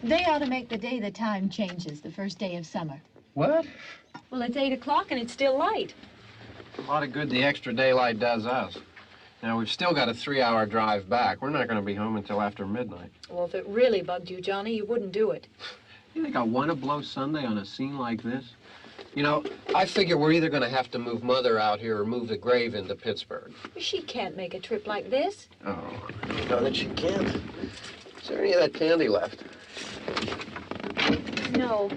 They ought to make the day the time changes, the first day of summer. What? Well, it's 8 o'clock and it's still light. A lot of good the extra daylight does us. Now, we've still got a 3-hour drive back. We're not going to be home until after midnight. Well, if it really bugged you, Johnny, you wouldn't do it. You think I want to blow Sunday on a scene like this? You know, I figure we're either going to have to move Mother out here or move the grave into Pittsburgh. She can't make a trip like this. Oh, I know that she can't. Is there any of that candy left? No.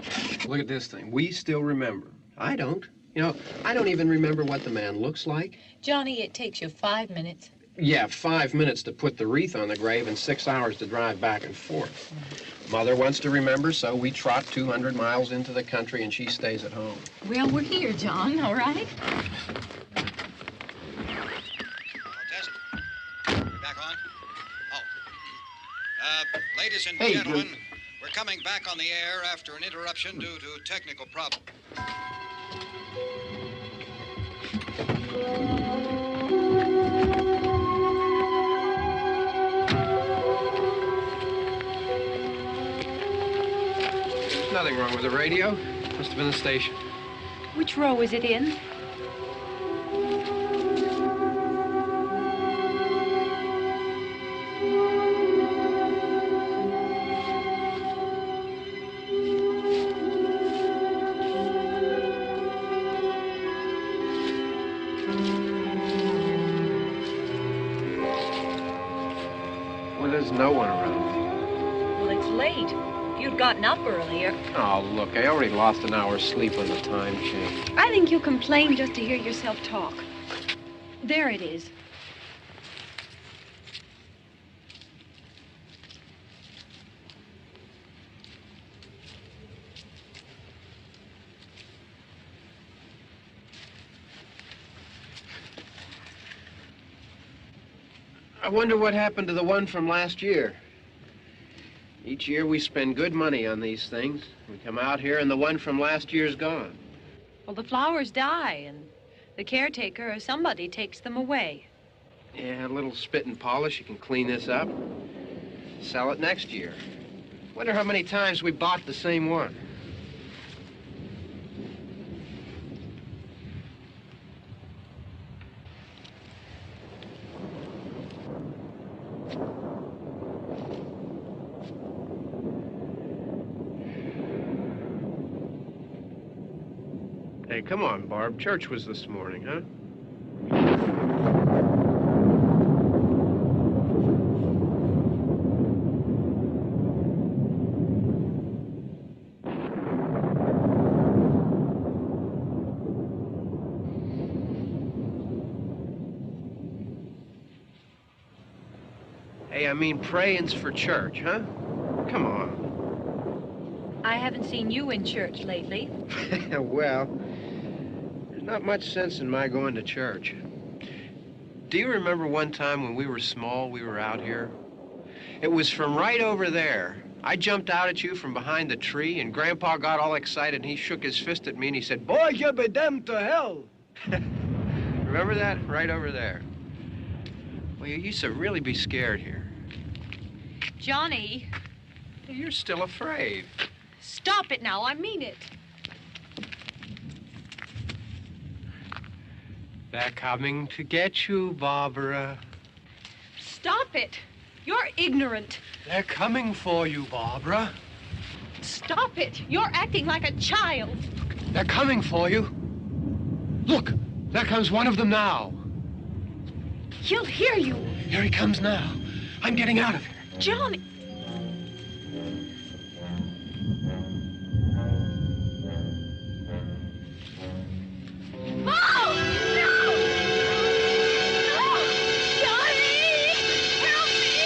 Look at this thing. We still remember. I don't. You know, I don't even remember what the man looks like. Johnny, it takes you 5 minutes. Yeah, 5 minutes to put the wreath on the grave and 6 hours to drive back and forth. Mother wants to remember, so we trot 200 miles into the country and she stays at home. Well, we're here, John, all right? Tess, we're back on? Oh. Ladies and Hey, gentlemen, we're coming back on the air after an interruption due to technical problem. There's nothing wrong with the radio. Must have been the station. Which row is it in? Well, there's no one around. Well, it's late. If you'd gotten up earlier. Oh, look, I already lost an hour's sleep on the time change. I think you complain just to hear yourself talk. There it is. I wonder what happened to the one from last year. Each year we spend good money on these things. We come out here and the one from last year's gone. Well, the flowers die, and the caretaker or somebody takes them away. Yeah, a little spit and polish. You can clean this up. Sell it next year. Wonder how many times we bought the same one. Hey, come on, Barb. Church was this morning, huh? Hey, I mean, praying's for church, huh? Come on. I haven't seen you in church lately. Well, there's not much sense in my going to church. Do you remember one time when we were small, we were out here? It was from right over there. I jumped out at you from behind the tree, and Grandpa got all excited, and he shook his fist at me, and he said, "Boy, you'll be damned to hell." Remember that? Right over there. Well, you used to really be scared here. Johnny. You're still afraid. Stop it now. I mean it. They're coming to get you, Barbara. Stop it. You're ignorant. They're coming for you, Barbara. Stop it. You're acting like a child. They're coming for you. Look, there comes one of them now. He'll hear you. Here he comes now. I'm getting out of here. Johnny. Oh! No! No! Johnny! Help me!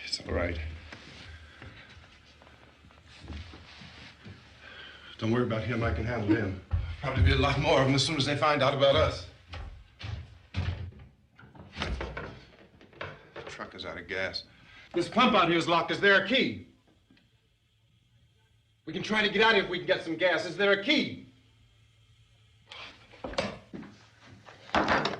It's all right. Don't worry about him. I can handle him. Probably be a lot more of them as soon as they find out about us. The truck is out of gas. This pump out here is locked. Is there a key? We can try to get out of here if we can get some gas. Is there a key? I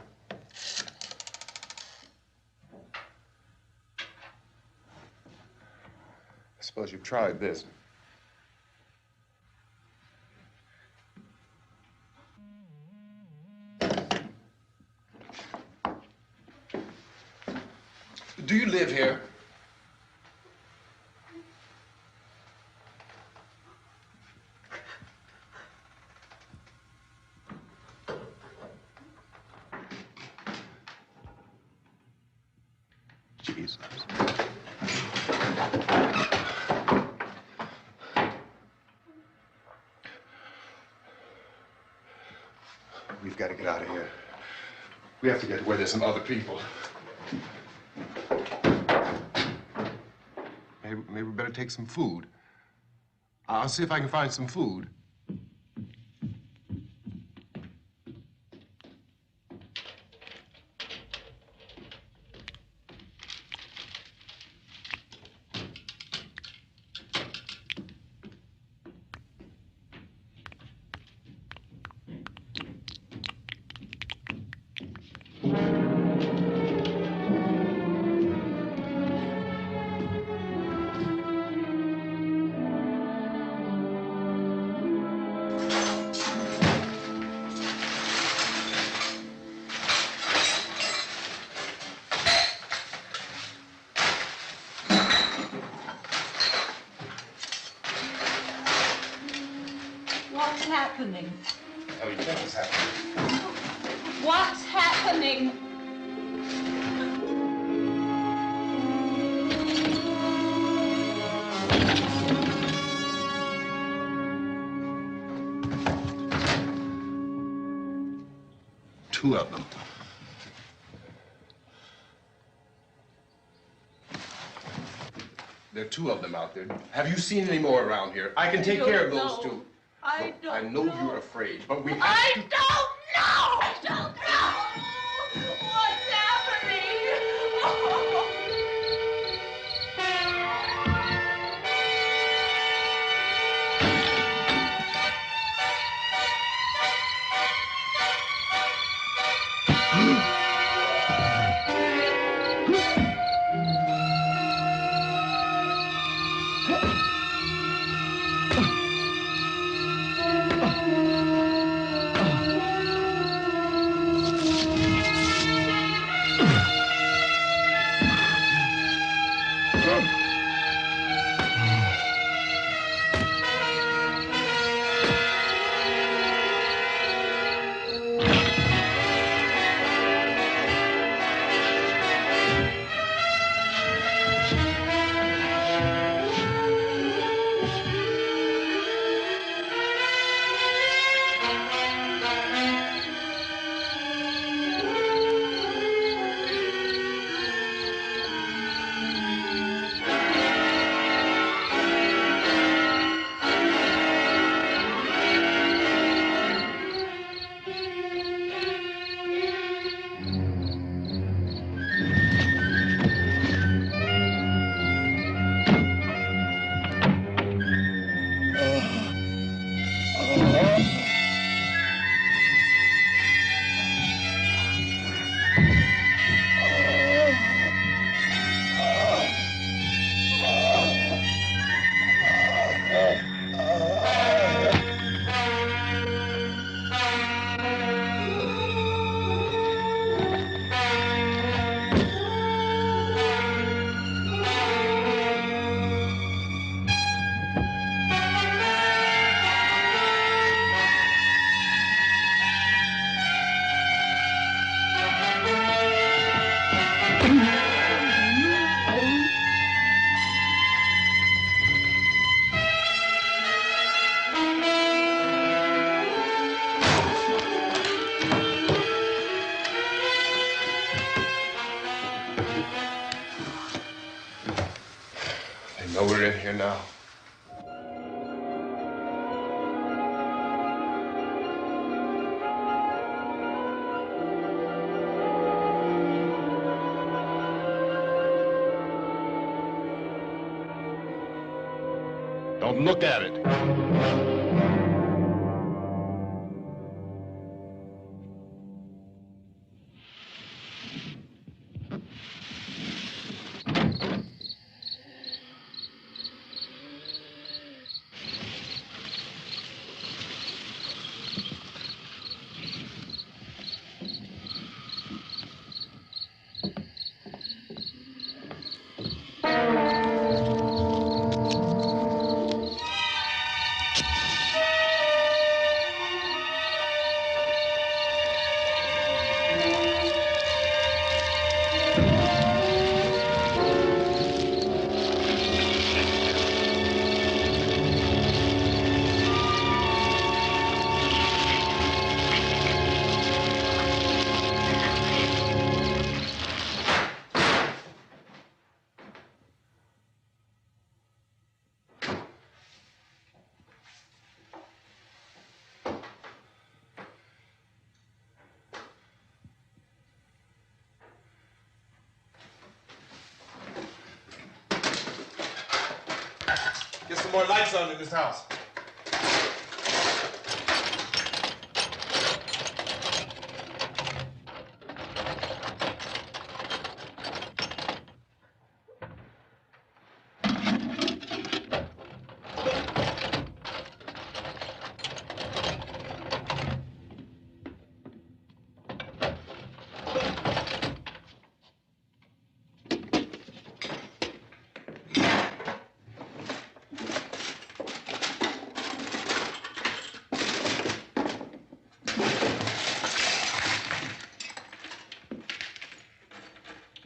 suppose you've tried this. Do you live here? Jesus. We've got to get out of here. We have to get where there's some other people. Maybe we better take some food. I'll see if I can find some food. What's happening? Oh, you think it's happening? What's happening? Two of them. There are two of them out there. Have you seen any more around here? I can take care of those two. I Look, I know you're afraid, but we have I to... don't know! I don't know! What's happening? Oh. here now. Don't look at it. Get some more lights on in this house.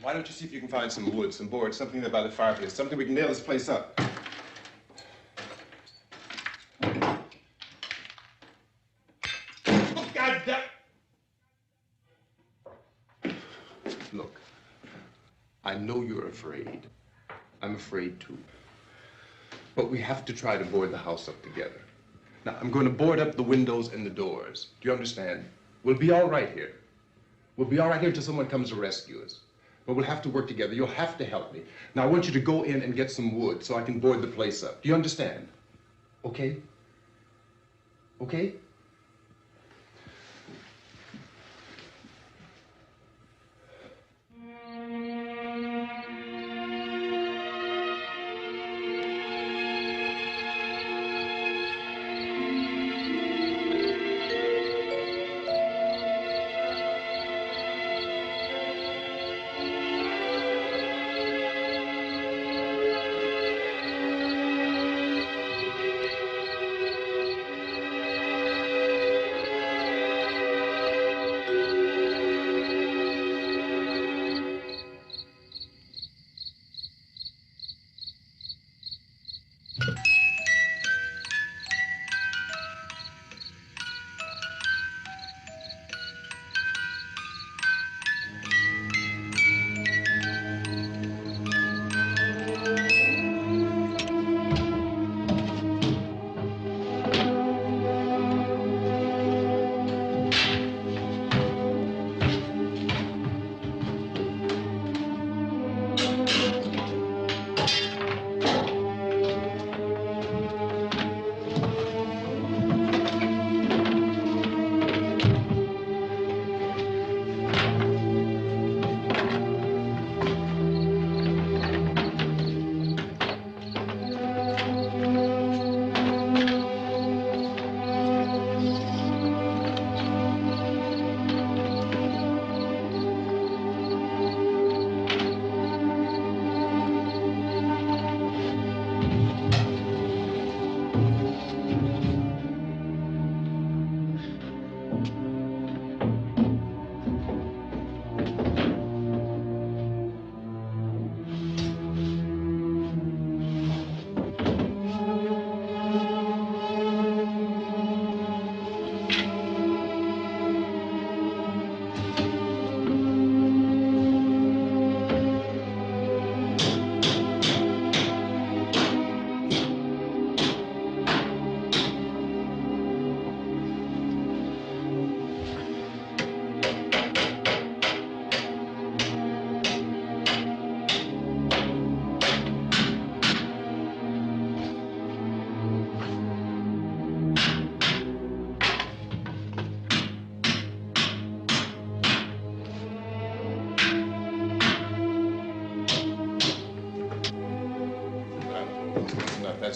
Why don't you see if you can find some wood, some board, something there by the fireplace, something we can nail this place up. Oh, God damn! Look, I know you're afraid. I'm afraid too. But we have to try to board the house up together. Now, I'm going to board up the windows and the doors. Do you understand? We'll be all right here. We'll be all right here until someone comes to rescue us. But we'll have to work together. You'll have to help me. Now, I want you to go in and get some wood so I can board the place up. Do you understand? Okay? Okay?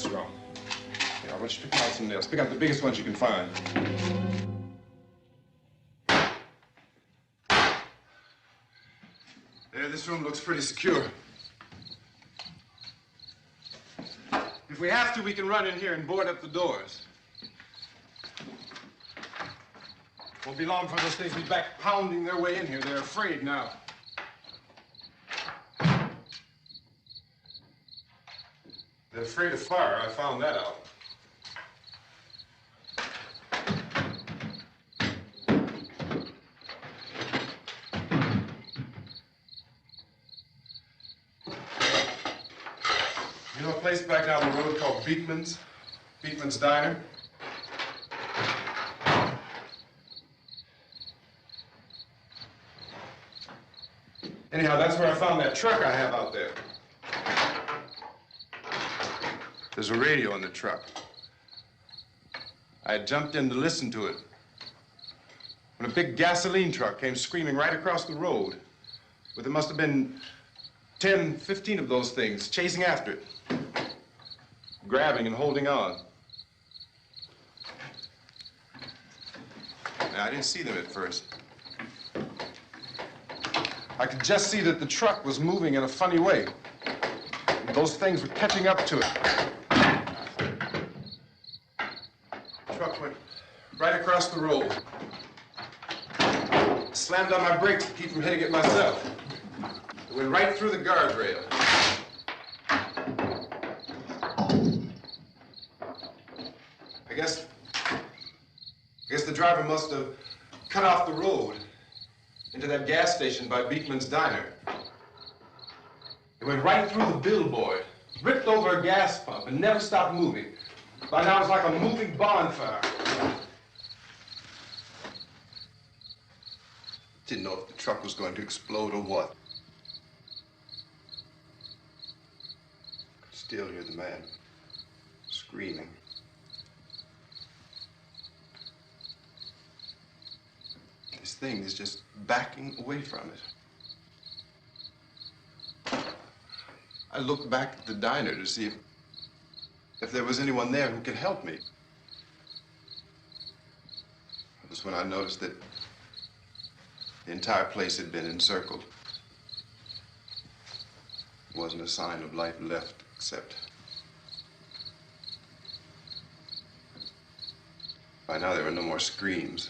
That's wrong. Yeah, I want you to pick out some nails. Pick out the biggest ones you can find. There, this room looks pretty secure. If we have to, we can run in here and board up the doors. Won't be long before those things be back pounding their way in here. They're afraid now. They're afraid of fire. I found that out. You know a place back down the road called Beekman's? Beekman's Diner? Anyhow, that's where I found that truck I have out there. There's a radio in the truck. I had jumped in to listen to it when a big gasoline truck came screaming right across the road with there must have been 10, 15 of those things chasing after it, grabbing and holding on. Now, I didn't see them at first. I could just see that the truck was moving in a funny way. Those things were catching up to it. The truck went right across the road. Slammed on my brakes to keep from hitting it myself. It went right through the guardrail. I guess the driver must have cut off the road into that gas station by Beekman's Diner. It went right through the billboard, ripped over a gas pump, and never stopped moving. By now, it was like a moving bonfire. Didn't know if the truck was going to explode or what. Could still hear the man screaming. This thing is just backing away from it. I looked back at the diner to see if there was anyone there who could help me. It was when I noticed that the entire place had been encircled. There wasn't a sign of life left except by now there were no more screams.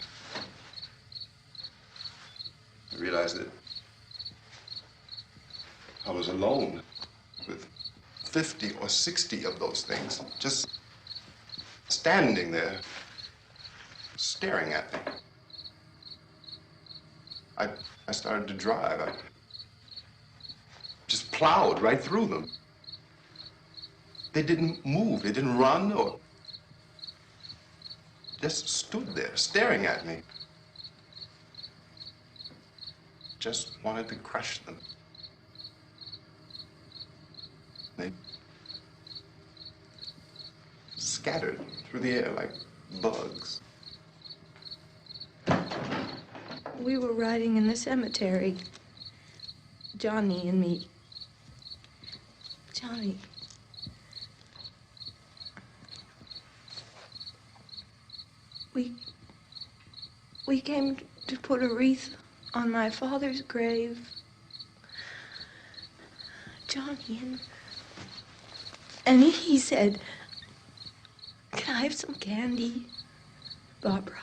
I realized that I was alone with 50 or 60 of those things, just standing there, staring at me. I started to drive. I just plowed right through them. They didn't move. They didn't run or just stood there, staring at me. Just wanted to crush them. They scattered through the air like bugs. We were riding in the cemetery, Johnny and me. Johnny. We came to put a wreath on my father's grave. Johnny, and he said, "Can I have some candy, Barbara?"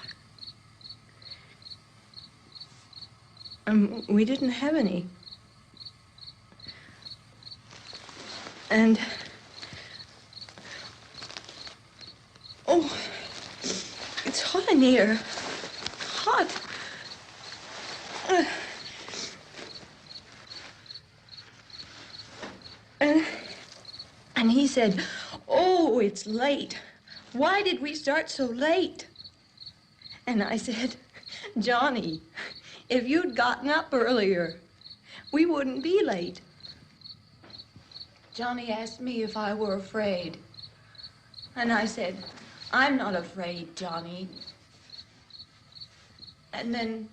We didn't have any. And, oh, it's hot in here. Hot. And he said, "Oh, it's late. Why did we start so late?" And I said, "Johnny, if you'd gotten up earlier, we wouldn't be late." Johnny asked me if I were afraid. And I said, "I'm not afraid, Johnny." And then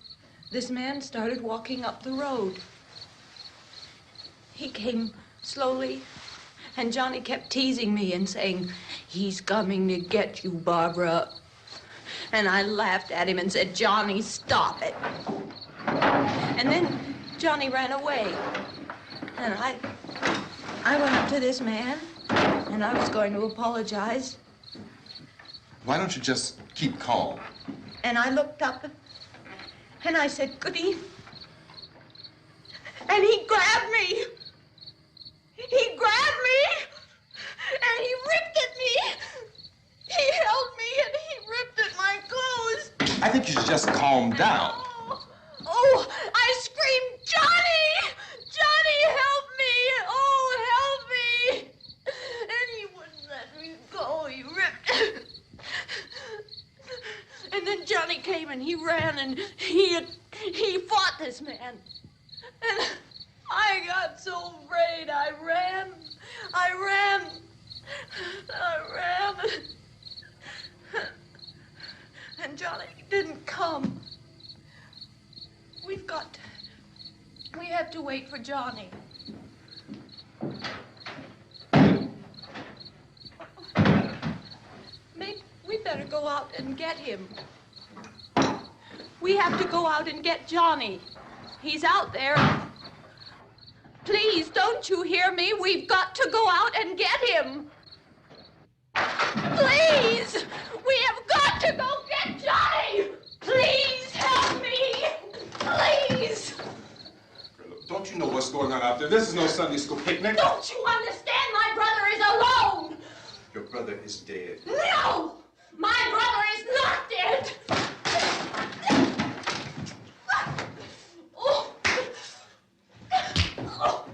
this man started walking up the road. He came slowly And Johnny kept teasing me and saying, "He's coming to get you, Barbara." And I laughed at him and said, "Johnny, stop it." And then Johnny ran away. And I went up to this man, and I was going to apologize. Why don't you just keep calm? And I looked up, and I said, "Good evening." And he grabbed me. He grabbed me, and he ripped at me. He held me, and he ripped at my clothes. I think you should just calm down. Oh, I screamed, "Johnny! Johnny, help me! Oh, help me!" And he wouldn't let me go. He ripped. And then Johnny came and he ran and he fought this man. And I got so afraid. I ran. And Johnny didn't come. We have to wait for Johnny. Maybe we better go out and get him. We have to go out and get Johnny. He's out there. Please, don't you hear me? We've got to go out and get him. Please! We have got to go get Johnny! Please help me! Please! Don't you know what's going on out there? This is no Sunday school picnic. Don't you understand? My brother is alone! Your brother is dead. No! My brother is not dead! Oh. Oh.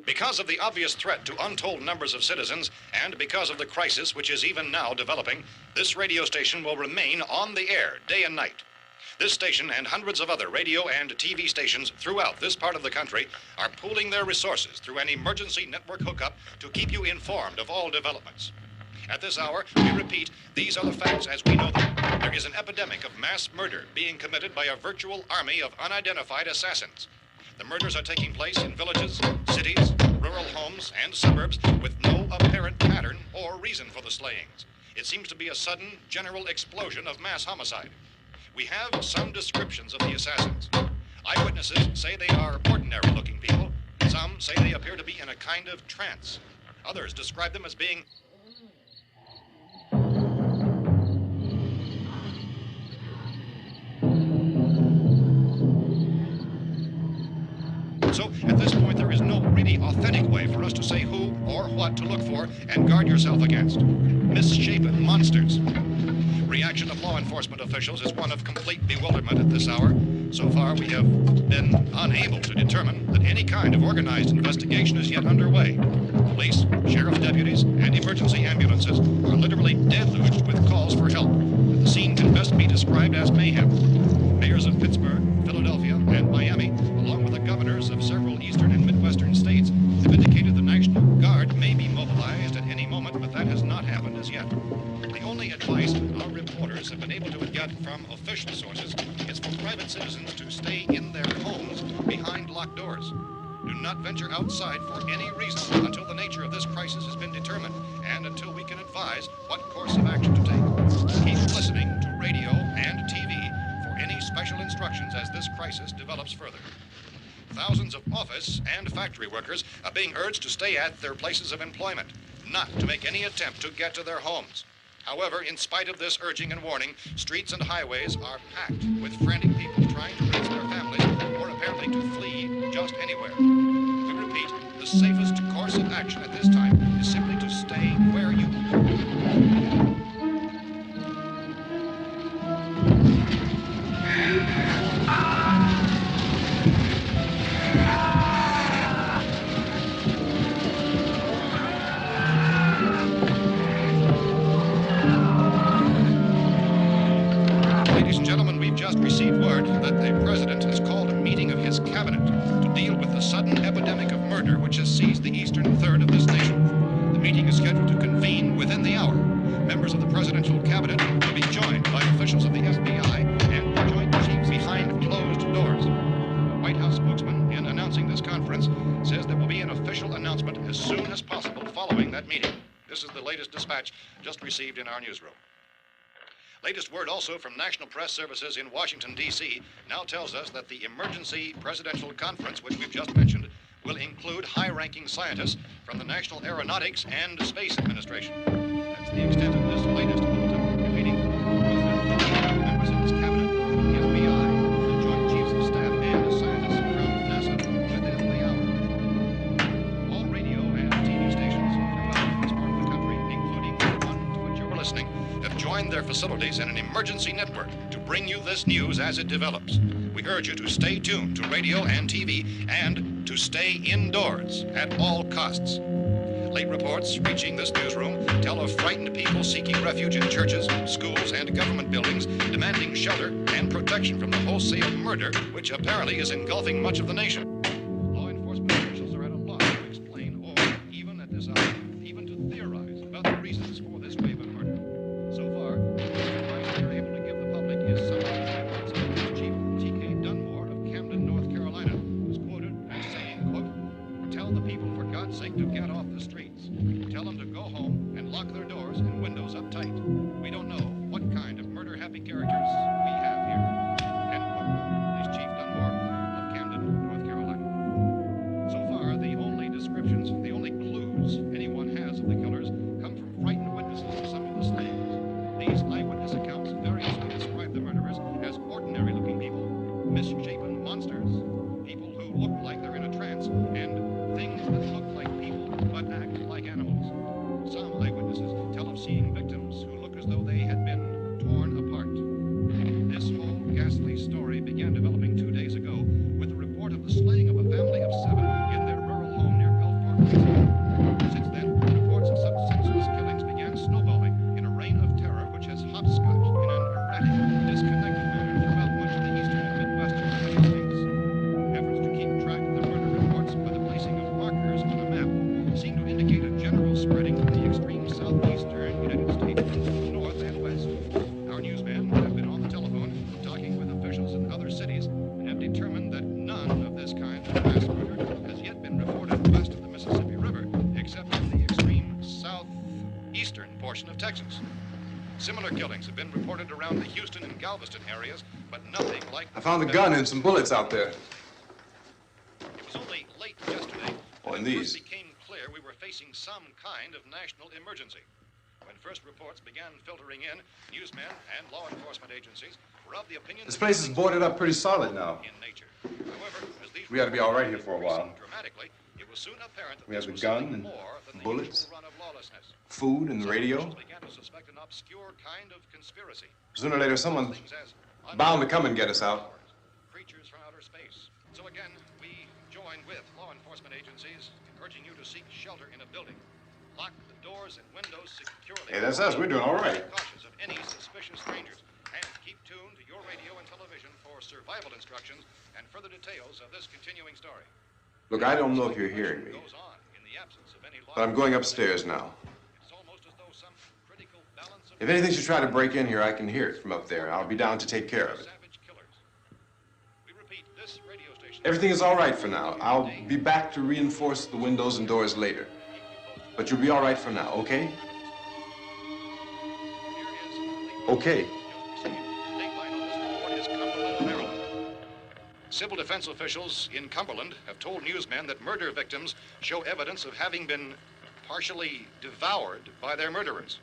Because of the obvious threat to untold numbers of citizens, and because of the crisis which is even now developing, this radio station will remain on the air day and night. This station and hundreds of other radio and TV stations throughout this part of the country are pooling their resources through an emergency network hookup to keep you informed of all developments. At this hour, we repeat, these are the facts as we know them. There is an epidemic of mass murder being committed by a virtual army of unidentified assassins. The murders are taking place in villages, cities, rural homes, and suburbs with no apparent pattern or reason for the slayings. It seems to be a sudden, general explosion of mass homicide. We have some descriptions of the assassins. Eyewitnesses say they are ordinary-looking people. Some say they appear to be in a kind of trance. Others describe them as being So, at this point, there is no really authentic way for us to say who or what to look for and guard yourself against. Misshapen monsters. Reaction of law enforcement officials is one of complete bewilderment at this hour. So far, we have been unable to determine that any kind of organized investigation is yet underway. Police, sheriff deputies, and emergency ambulances are literally deluged with calls for help. The scene can best be described as mayhem. Mayors of Pittsburgh, Philadelphia, and Miami, along with the governors of several eastern and midwestern states, have indicated the National Guard may be mobilized at any moment, but that has not happened as yet. The only advice our reporters have been able to get from official sources is for private citizens to stay in their homes behind locked doors. Do not venture outside for any reason until the nature of this crisis has been determined and until we can advise what course of action to take. Keep listening to radio and TV for any special instructions as this crisis develops further. Thousands of office and factory workers are being urged to stay at their places of employment, not to make any attempt to get to their homes. However, in spite of this urging and warning, streets and highways are packed with frantic people trying to reach their families or apparently to flee just anywhere. We repeat, repeat, the safest course of action at this time is simply to stay where you are. Ladies and gentlemen, we've just received word that the president has called a meeting of his cabinet to deal with the sudden epidemic of murder which has seized the eastern third of this nation. The meeting is scheduled to convene within the hour. Members of the presidential cabinet will be joined by officials of the FBI and the joint chiefs behind closed doors. The White House spokesman, in announcing this conference, says there will be an official announcement as soon as possible following that meeting. This is the latest dispatch just received in our newsroom. Latest word also from National Press Services in Washington, D.C. now tells us that the emergency presidential conference, which we've just mentioned, will include high-ranking scientists from the National Aeronautics and Space Administration. That's the extent of this latest bulletin. Repeating, members of his cabinet, the FBI, the Joint Chiefs of Staff, and scientists from NASA within the hour. All radio and TV stations throughout this part of the country, including the one to which you're listening, have joined their facilities in an emergency network to bring you this news as it develops. We urge you to stay tuned to radio and TV and to stay indoors at all costs. Late reports reaching this newsroom tell of frightened people seeking refuge in churches, schools, and government buildings, demanding shelter and protection from the wholesale murder which apparently is engulfing much of the nation. Law enforcement officials are at a loss to explain or, even at this hour, even to theorize about the reasons for this wave of murder. So far, the advice they're able to give the public is some of the efforts of Police Chief T.K. Dunmore of Camden, North Carolina, who's quoted as saying, quote, "Tell the people, for God's sake, to get off the streets. Tell them to go home and lock their doors and windows up tight. We don't know what kind of murder-happy characters we have here." End quote. Police Chief Dunmore of Camden, North Carolina. So far, the only descriptions, the only clues anyone has of the killers come from frightened witnesses of some of the slayings. These eyewitness accounts variously describe the murderers as ordinary-looking people, misshapen monsters, people who look like they're in a trance, and things that look like people but act like animals. Some eyewitnesses tell of seeing victims who look as though they had been torn apart. This whole ghastly story began developing 2 days ago with the report of the slaying of a family of 7 in their rural home near Gulfport, Louisiana. Since then, reports of such senseless killings began snowballing in a reign of terror which has hopscotched in an erratic, disconnected manner throughout much of the eastern and midwestern United States. Efforts to keep track of the murder reports by the placing of markers on a map seem to indicate a general spreading from the extreme southeastern United States to the north and west. Our newsmen have been on the telephone talking with officials in other cities and have determined that none of this kind of mass murder has yet been reported west of the Mississippi River, except in the extreme southeastern portion of Texas. Similar killings have been reported around the Houston and Galveston areas, but nothing like... I found a gun and some bullets out there. It was only late yesterday Oh, that and it these. first became clear we were facing some kind of national emergency. When first reports began filtering in, newsmen and law enforcement agencies were of the opinion... This place is boarded up pretty solid now. ...in nature. However, as these We ought to be all right here for a while. dramatically, it was soon apparent that We have this the was gun something and more than the bullets, usual run of lawlessness. food and the Some radio. officials began to suspect an obscure kind of conspiracy. Sooner or later, someone's Things as bound to come and get us out. creatures from outer space. So again, we join with law enforcement agencies urging you to seek shelter in a building. Lock the doors and windows securely. Hey, that's us. We're doing all right. Be cautious of any suspicious strangers. And keep tuned to your radio and television for survival instructions and further details of this continuing story. Look, I don't know if you're hearing me, Goes on in the absence of any law. but I'm going upstairs now. It's almost as though some critical balance of If anything should try to break in here, I can hear it from up there. I'll be down to take care of it. savage killers. We repeat, this radio station... Everything is all right for now. I'll be back to reinforce the windows and doors later. But you'll be all right for now, okay? Okay. Civil defense officials in Cumberland have told newsmen that murder victims show evidence of having been partially devoured by their murderers.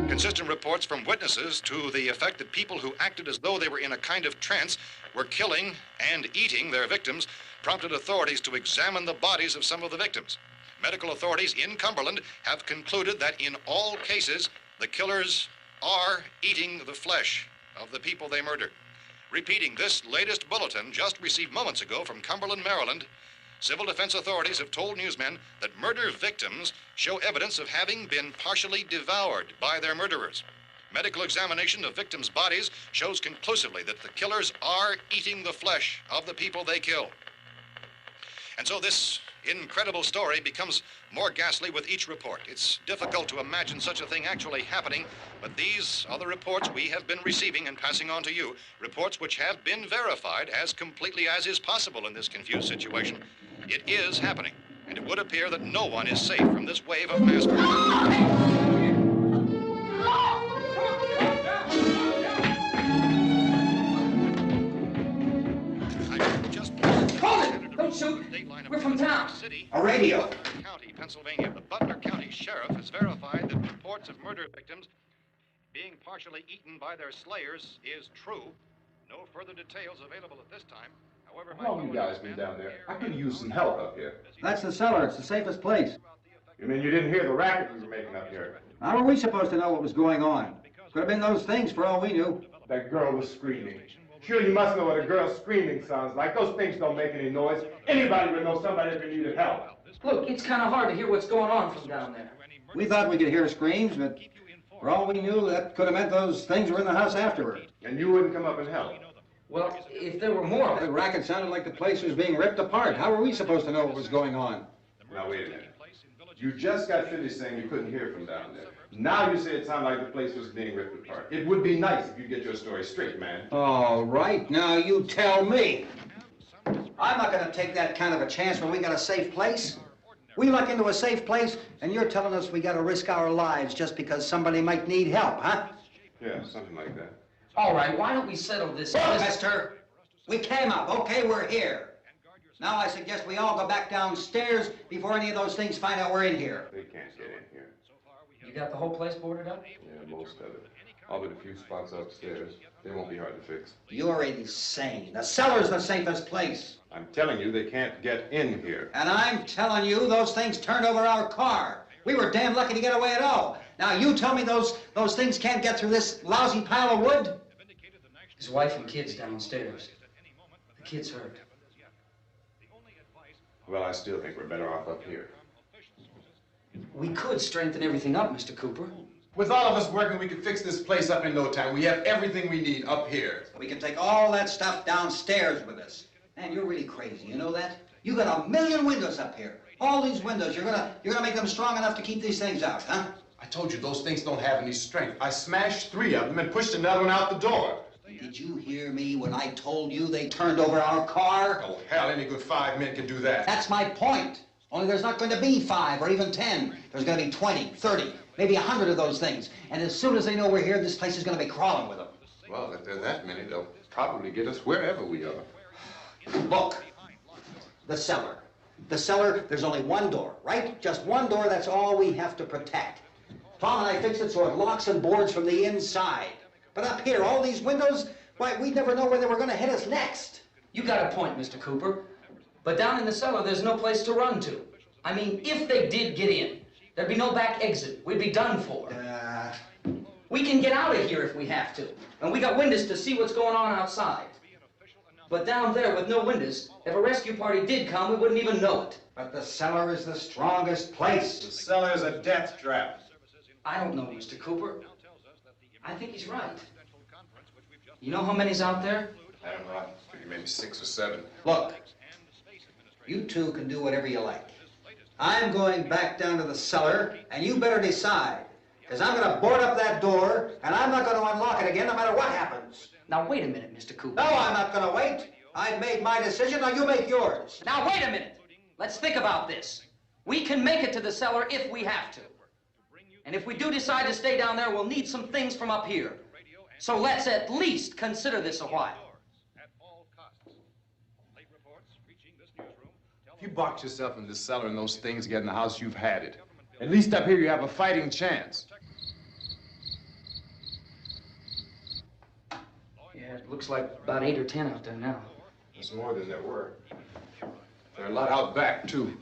Consistent reports from witnesses to the effect that people who acted as though they were in a kind of trance were killing and eating their victims prompted authorities to examine the bodies of some of the victims. Medical authorities in Cumberland have concluded that in all cases, the killers are eating the flesh of the people they murdered. Repeating this latest bulletin just received moments ago from Cumberland, Maryland, civil defense authorities have told newsmen that murder victims show evidence of having been partially devoured by their murderers. Medical examination of victims' bodies shows conclusively that the killers are eating the flesh of the people they kill. And so this incredible story becomes more ghastly with each report. It's difficult to imagine such a thing actually happening, but these are the reports we have been receiving and passing on to you, reports which have been verified as completely as is possible in this confused situation. It is happening, and it would appear that no one is safe from this wave of mass murder. Don't shoot. We're from town. A radio. County, Pennsylvania. The Butler County Sheriff has verified that reports of murder victims being partially eaten by their slayers is true. No further details available at this time. However, How long you guys been down there? I could use some help up here. That's the cellar. It's the safest place. You mean you didn't hear the racket we were making up here? How were we supposed to know what was going on? Could have been those things for all we knew. That girl was screaming. Sure, you must know what a girl screaming sounds like. Those things don't make any noise. Anybody would know somebody if they needed help. Look, it's kind of hard to hear what's going on from down there. We thought we could hear screams, but for all we knew, that could have meant those things were in the house afterward. And you wouldn't come up and help? Well, if there were more... The racket sounded like the place was being ripped apart. How were we supposed to know what was going on? Now, wait a minute. You just got finished saying you couldn't hear from down there. Now you say it sounded like the place was being ripped apart. It would be nice if you get your story straight, man. All right, now you tell me. I'm not going to take that kind of a chance when we got a safe place. We luck into a safe place, and you're telling us we got to risk our lives just because somebody might need help, huh? Yeah, something like that. All right, why don't we settle this? Look, mister, we came up. Okay, we're here. Now I suggest we all go back downstairs before any of those things find out we're in here. They can't get in here. You got the whole place boarded up? Yeah, most of it. All but a few spots upstairs. They won't be hard to fix. You're insane. The cellar's the safest place. I'm telling you, they can't get in here. And I'm telling you, those things turned over our car. We were damn lucky to get away at all. Now you tell me those things can't get through this lousy pile of wood? His wife and kids downstairs. The kid's hurt. Well, I still think we're better off up here. We could strengthen everything up, Mr. Cooper. With all of us working, we could fix this place up in no time. We have everything we need up here. We can take all that stuff downstairs with us. Man, you're really crazy, you know that? You got 1 million windows up here. All these windows, you're gonna make them strong enough to keep these things out, huh? I told you those things don't have any strength. I smashed 3 of them and pushed another one out the door. Did you hear me when I told you they turned over our car? Oh, hell, any good 5 men can do that. That's my point. Only there's not going to be 5 or even 10. There's going to be 20, 30, maybe 100 of those things. And as soon as they know we're here, this place is going to be crawling with them. Well, if there are that many, they'll probably get us wherever we are. Look, the cellar. The cellar, there's only one door, right? Just one door, that's all we have to protect. Tom and I fixed it so it locks and boards from the inside. But up here, all these windows, why, we'd never know where they were going to hit us next. You got a point, Mr. Cooper. But down in the cellar, there's no place to run to. I mean, if they did get in, there'd be no back exit. We'd be done for. We can get out of here if we have to. And we got windows to see what's going on outside. But down there with no windows, if a rescue party did come, we wouldn't even know it. But the cellar is the strongest place. The cellar's a death trap. I don't know, Mr. Cooper. I think he's right. You know how many's out there? I don't know. I figure maybe 6 or 7. Look, you two can do whatever you like. I'm going back down to the cellar, and you better decide. Because I'm going to board up that door, and I'm not going to unlock it again no matter what happens. Now, wait a minute, Mr. Cooper. No, I'm not going to wait. I've made my decision, now you make yours. Now, wait a minute. Let's think about this. We can make it to the cellar if we have to. And if we do decide to stay down there, we'll need some things from up here. So let's at least consider this a while. If you box yourself in this cellar and those things get in the house, you've had it. At least up here you have a fighting chance. Yeah, it looks like about 8 or 10 out there now. There's more than there were. There are a lot out back, too.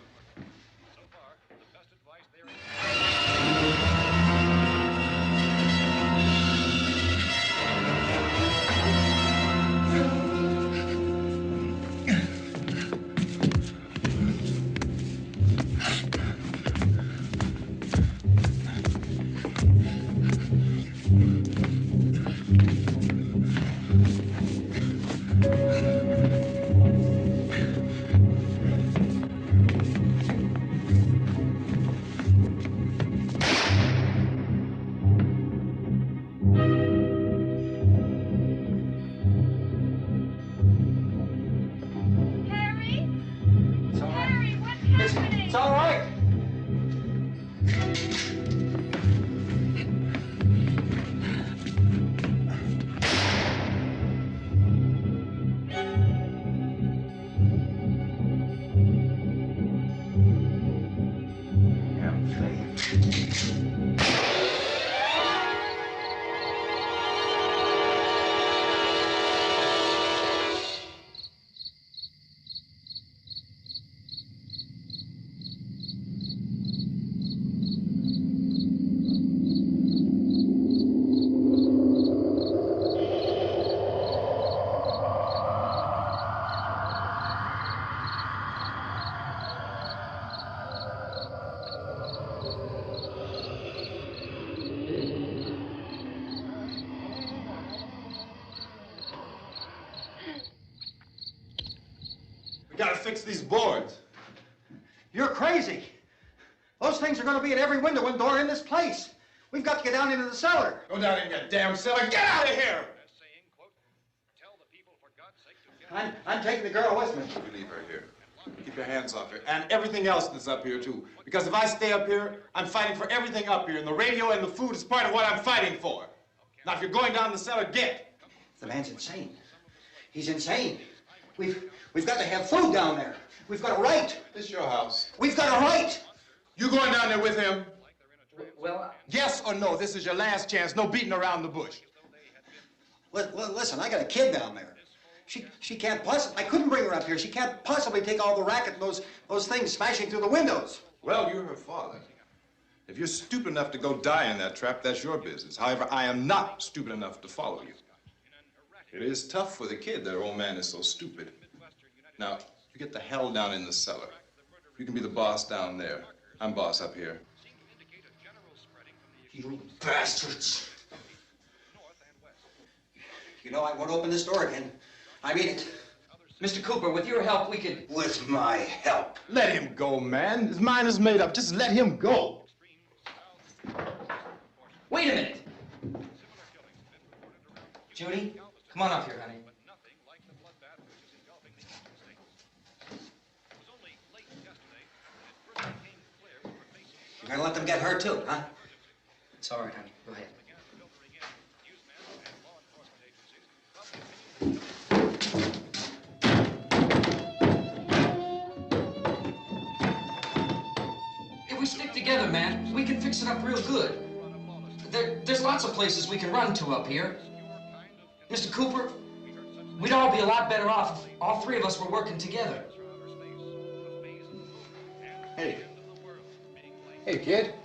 Gotta fix these boards. You're crazy. Those things are gonna be at every window and door in this place. We've got to get down into the cellar. Go down in your damn cellar. Get out of here! I'm taking the girl with me. You leave her here. Keep your hands off her. And everything else that's up here, too. Because if I stay up here, I'm fighting for everything up here. And the radio and the food is part of what I'm fighting for. Now, if you're going down the cellar, get. The man's insane. He's insane. We've got to have food down there. We've got a right. This is your house. We've got a right. You going down there with him? Well, yes or no? This is your last chance. No beating around the bush. Listen, I got a kid down there. She can't possibly. I couldn't bring her up here. She can't possibly take all the racket and those things smashing through the windows. Well, you're her father. If you're stupid enough to go die in that trap, that's your business. However, I am not stupid enough to follow you. It is tough for the kid that old man is so stupid. Now, you get the hell down in the cellar. You can be the boss down there. I'm boss up here. You bastards. You know, I won't open this door again. I mean it. Mr. Cooper, with your help, we could... With my help. Let him go, man. His mind is made up. Just let him go. Wait a minute. Judy, come on up here, honey. You're gonna let them get hurt too, huh? It's all right, honey. Go ahead. If we stick together, man, we can fix it up real good. There's lots of places we can run to up here. Mr. Cooper, we'd all be a lot better off if all three of us were working together. Hey. Hey, kid.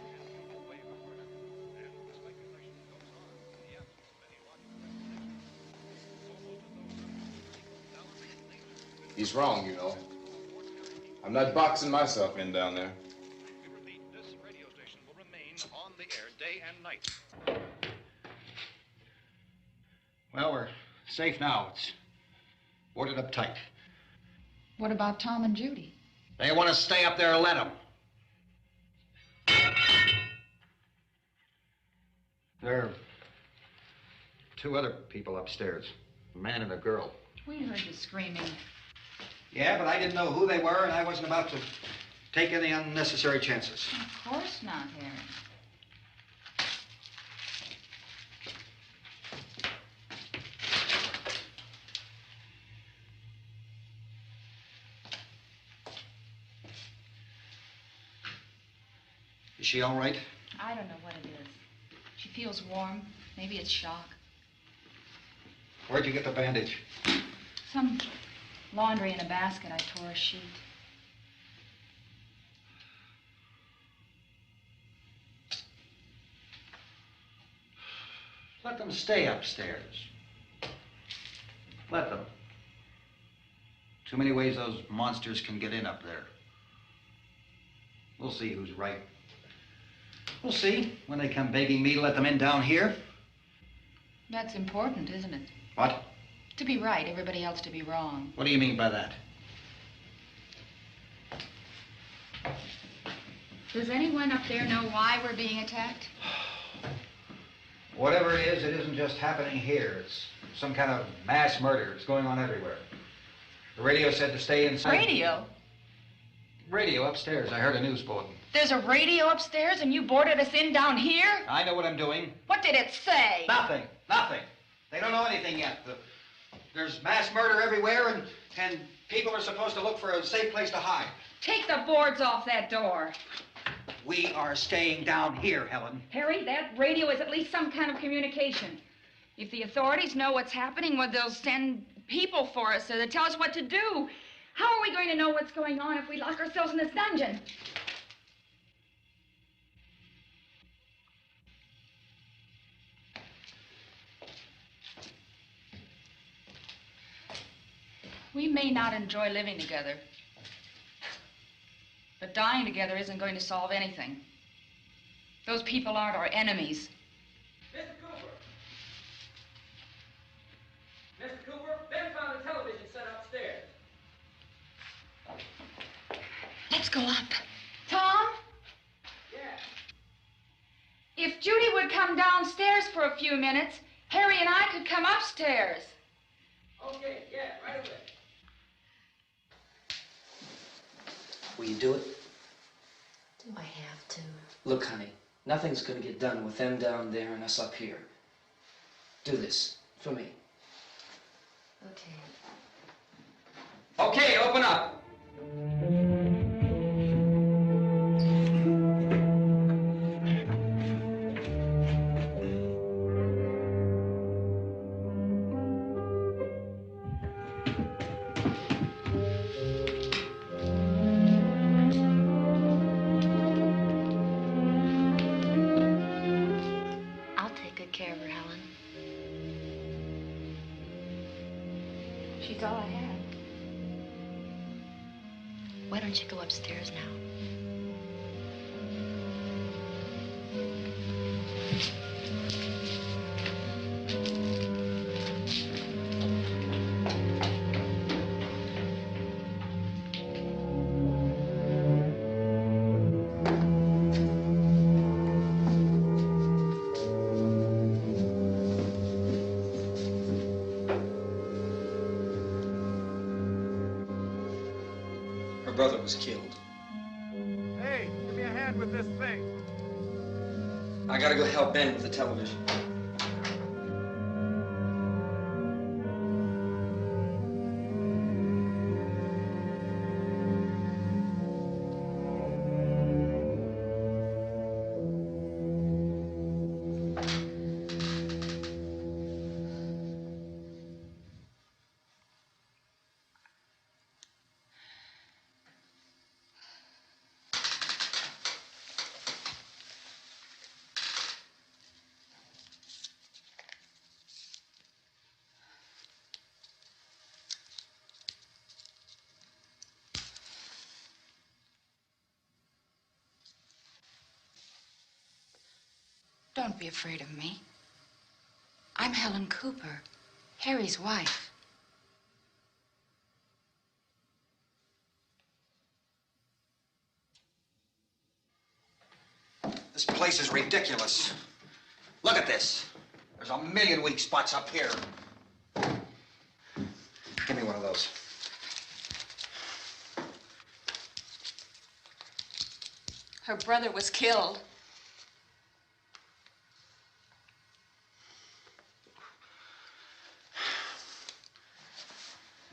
He's wrong, you know. I'm not boxing myself in down there. This radio station will remain on the air day and night. Well, we're safe now. It's boarded up tight. What about Tom and Judy? They want to stay up there, let them. There are two other people upstairs, a man and a girl. We heard you screaming. Yeah, but I didn't know who they were, and I wasn't about to take any unnecessary chances. Of course not, Harry. Is she all right? I don't know what it is. She feels warm. Maybe it's shock. Where'd you get the bandage? Some laundry in a basket. I tore a sheet. Let them stay upstairs. Let them. Too many ways those monsters can get in up there. We'll see who's right. We'll see when they come begging me to let them in down here. That's important, isn't it? What? To be right, everybody else to be wrong. What do you mean by that? Does anyone up there know why we're being attacked? Whatever it isn't just happening here. It's some kind of mass murder. It's going on everywhere. The radio said to stay inside. Radio? Radio upstairs. I heard a news bulletin. There's a radio upstairs and you boarded us in down here? I know what I'm doing. What did it say? Nothing. Nothing. They don't know anything yet. There's mass murder everywhere, and people are supposed to look for a safe place to hide. Take the boards off that door. We are staying down here, Helen. Harry, that radio is at least some kind of communication. If the authorities know what's happening, well, they'll send people for us so they'll tell us what to do. How are we going to know what's going on if we lock ourselves in this dungeon? We may not enjoy living together, but dying together isn't going to solve anything. Those people aren't our enemies. Mr. Cooper! Mr. Cooper, Ben found a television set upstairs. Let's go up. Tom? Yeah. If Judy would come downstairs for a few minutes, Harry and I could come upstairs. Okay, yeah, right away. Will you do it? Do I have to? Look, honey, nothing's gonna get done with them down there and us up here. Do this for me. Okay. Okay, open up. She's all I have. Why don't you go upstairs now? Brother was killed. Hey, give me a hand with this thing. I gotta go help Ben with the television. Don't be afraid of me. I'm Helen Cooper, Harry's wife. This place is ridiculous. Look at this. There's a million weak spots up here. windows. Her brother was killed.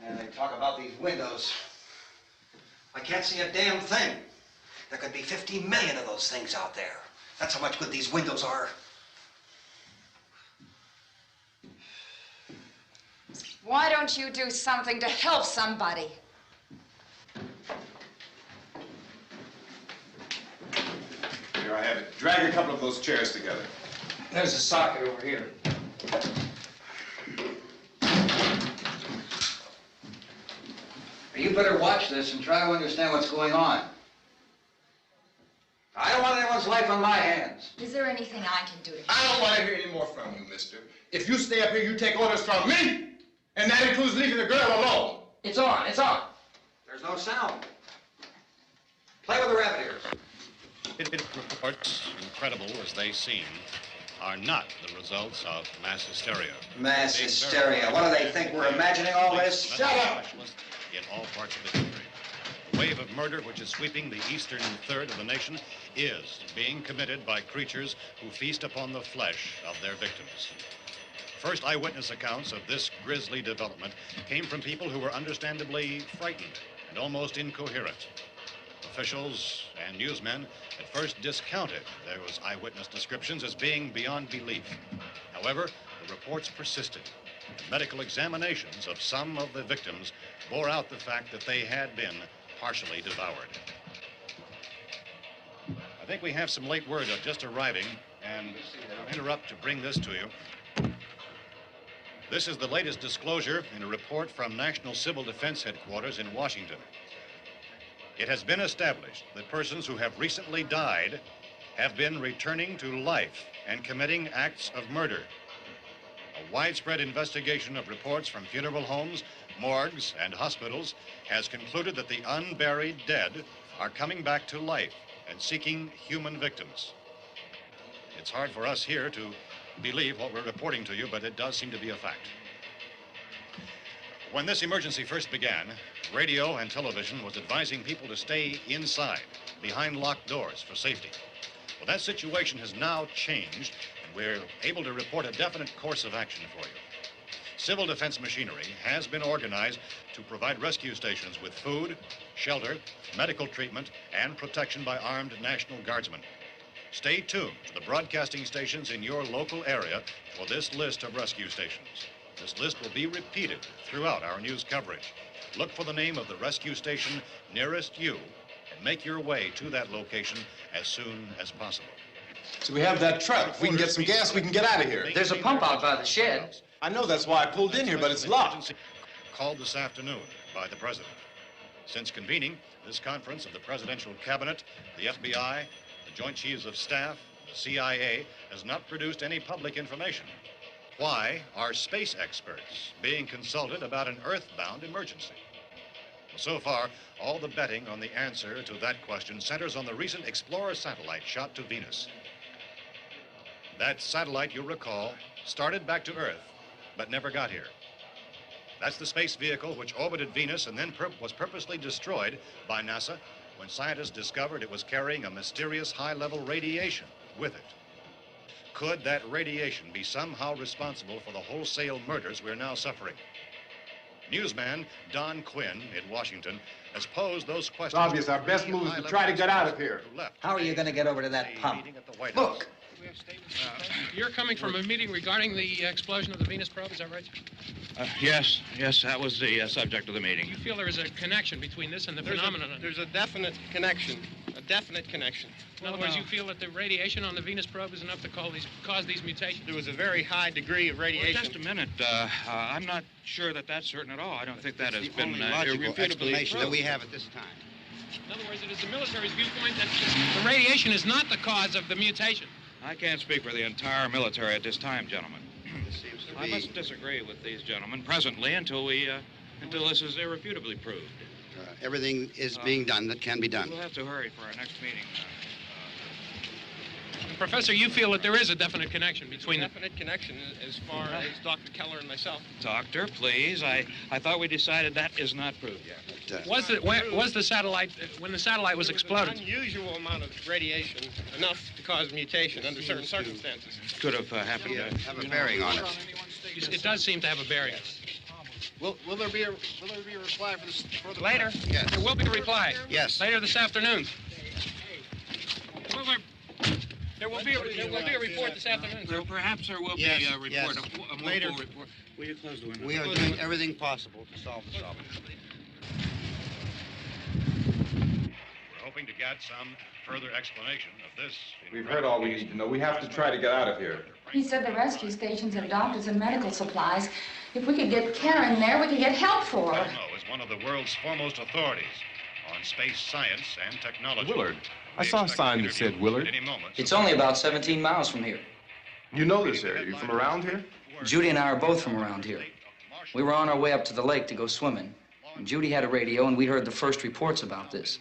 And they talk about these windows. I can't see a damn thing. There could be 15 million of those things out there. That's how much good these windows are. Why don't you do something to help somebody? Here I have it. Drag a couple of those chairs together. There's a socket over here. You better watch this and try to understand what's going on. I don't want anyone's life on my hands. Is there anything I can do to help? I don't want to hear any more from you, mister. If you stay up here, you take orders from me. And that includes leaving the girl alone. It's on, it's on. There's no sound. Play with the rabbit ears. Reports, incredible as they seem, are not the results of mass hysteria. Mass hysteria. What do they think? We're imagining all this? Shut up! In all parts of the country. The wave of murder which is sweeping the eastern third of the nation is being committed by creatures who feast upon the flesh of their victims. First eyewitness accounts of this grisly development came from people who were understandably frightened and almost incoherent. Officials and newsmen at first discounted those eyewitness descriptions as being beyond belief. However, the reports persisted. And medical examinations of some of the victims bore out the fact that they had been partially devoured. I think we have some late word just arriving, and I'll interrupt to bring this to you. This is the latest disclosure in a report from National Civil Defense Headquarters in Washington. It has been established that persons who have recently died have been returning to life and committing acts of murder. A widespread investigation of reports from funeral homes, morgues, and hospitals has concluded that the unburied dead are coming back to life and seeking human victims. It's hard for us here to believe what we're reporting to you, but it does seem to be a fact. When this emergency first began, radio and television was advising people to stay inside, behind locked doors for safety. Well, that situation has now changed, and we're able to report a definite course of action for you. Civil defense machinery has been organized to provide rescue stations with food, shelter, medical treatment, and protection by armed National Guardsmen. Stay tuned to the broadcasting stations in your local area for this list of rescue stations. This list will be repeated throughout our news coverage. Look for the name of the rescue station nearest you and make your way to that location as soon as possible. So we have that truck. If we can get some gas, we can get out of here. There's a pump out by the shed. I know, that's why I pulled in here, but it's locked. Called this afternoon by the president. Since convening this conference of the presidential cabinet, the FBI, the Joint Chiefs of Staff, the CIA has not produced any public information. Why are space experts being consulted about an earthbound emergency? Well, so far, all the betting on the answer to that question centers on the recent Explorer satellite shot to Venus. That satellite, you'll recall, started back to Earth, but never got here. That's the space vehicle which orbited Venus and then was purposely destroyed by NASA when scientists discovered it was carrying a mysterious high-level radiation with it. Could that radiation be somehow responsible for the wholesale murders we're now suffering? Newsman Don Quinn in Washington has posed those questions. It's obvious our best move is to try to get out of here. How are you going to get over to that pump? Look! You're coming from a meeting regarding the explosion of the Venus probe, is that right? Yes, that was the subject of the meeting. You feel there is a connection between this and the phenomenon? There's a definite connection. In other words, you feel that the radiation on the Venus probe is enough to cause these mutations? There was a very high degree of radiation. Well, just a minute. I'm not sure that that's certain at all. I don't think that has been only logical irrefutably explanation proved. that we have at this time. In other words, it is the military's viewpoint that the radiation is not the cause of the mutation. I can't speak for the entire military at this time, gentlemen. This seems to I be... must disagree with these gentlemen presently until this is irrefutably proved. everything is being done that can be done. We'll have to hurry for our next meeting. Professor, you feel that there is a definite connection between the... Definite connection as far as Dr. Keller and myself. Doctor, please. I thought we decided that is not proved yet. Was the satellite, when the satellite was exploded? An unusual amount of radiation, enough to cause mutation under certain circumstances. Could have happened. Have a bearing on it. It does seem to have a bearing. Will there be a reply for the Later? Yes. There will be a reply. Yes. Later this afternoon. There will be a report this afternoon. Well, perhaps there will Yes, be a report, yes. a more Later. full report. Will you close the window? We are doing everything possible to solve the problem. We're hoping to get some further explanation of this. We've heard all we need to know. We have to try to get out of here. He said the rescue stations have doctors and medical supplies. If we could get Kenner in there, we could get help for her. Romero is one of the world's foremost authorities on space science and technology. Willard. I saw a sign that said Willard. It's only about 17 miles from here. You know this area. You from around here? Judy and I are both from around here. We were on our way up to the lake to go swimming. And Judy had a radio, and we heard the first reports about this.